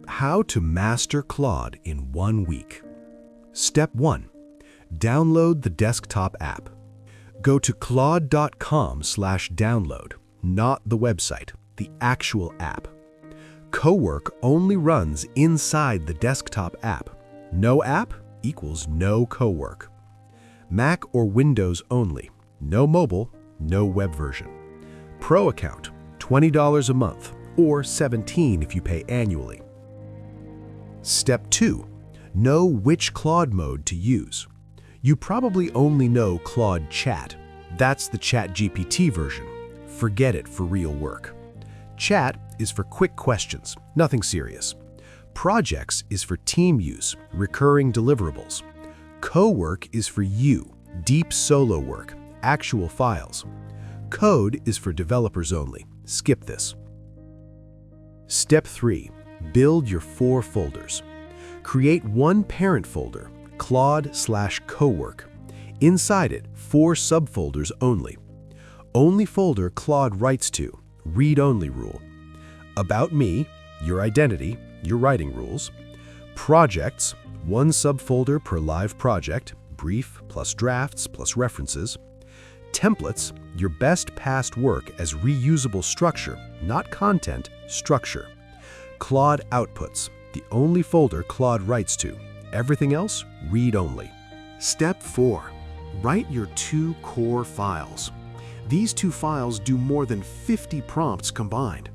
How to master Claude in 1 week. Step 1. Download the desktop app. Go to claude.com/download, not the website, the actual app. Cowork only runs inside the desktop app. No app equals no Cowork. Mac or Windows only. No mobile, no web version. Pro account, $20 a month, or $17 if you pay annually. Step 2. Know which Claude mode to use. You probably only know Claude Chat. That's the ChatGPT version. Forget it for real work. Chat is for quick questions, nothing serious. Projects is for team use, recurring deliverables. Cowork is for you, deep solo work, actual files. Code is for developers only. Skip this. Step 3. Build your 4 folders. Create one parent folder, Claude/Cowork. Inside it, 4 subfolders only. Only folder Claude writes to, read-only rule. About me, your identity, your writing rules. Projects, 1 subfolder per live project, brief plus drafts plus references. Templates, your best past work as reusable structure, not content, structure. Claude outputs, the only folder Claude writes to. Everything else, read-only. Step 4. Write your 2 core files. These 2 files do more than 50 prompts combined.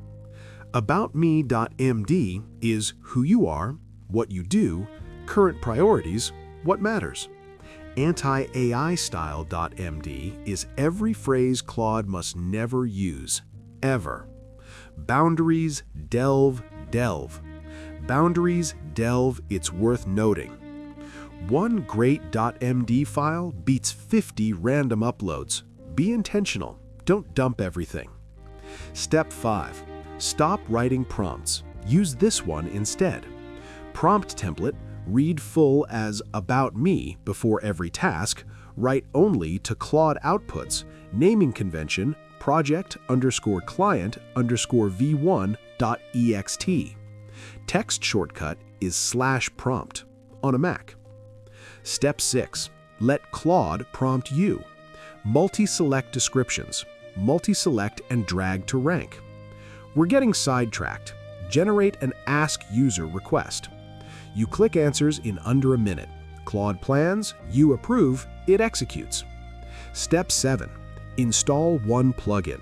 AboutMe.md is who you are, what you do, current priorities, what matters. Anti-AI style.md is every phrase Claude must never use, ever. Boundaries, delve. Boundaries, delve, it's worth noting. One great .md file beats 50 random uploads. Be intentional, don't dump everything. Step 5. Stop writing prompts. Use this one instead. Prompt template, read full as about me before every task, write only to Claude outputs, naming convention, project_client_v1.ext. Text shortcut is /prompt on a Mac. Step 6. Let Claude prompt you. Multi-select descriptions. Multi-select and drag to rank. We're getting sidetracked. Generate an Ask User request. You click answers in under a minute. Claude plans, you approve, it executes. Step 7. Install one plugin.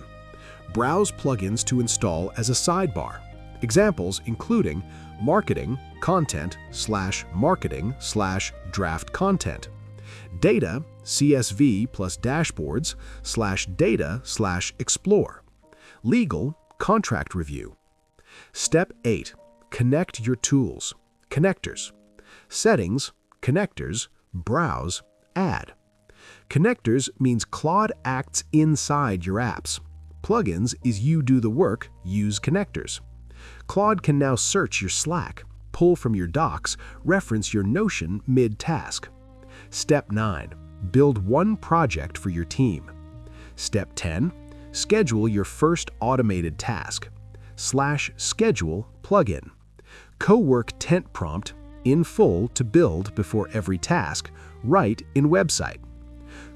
Browse plugins to install as a sidebar. Examples including marketing, content/marketing/draft content. Data, CSV plus dashboards /data/explore. Legal, contract review. Step 8. Connect your tools. Connectors. Settings, connectors, browse, add. Connectors means Claude acts inside your apps. Plugins is you do the work, use connectors. Claude can now search your Slack, pull from your docs, reference your Notion mid-task. Step 9. Build one project for your team. Step 10. Schedule your first automated task. /schedule plugin. Cowork tent prompt, in full to build before every task, write in website.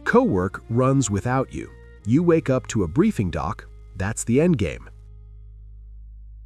Cowork runs without you. You wake up to a briefing doc, that's the endgame.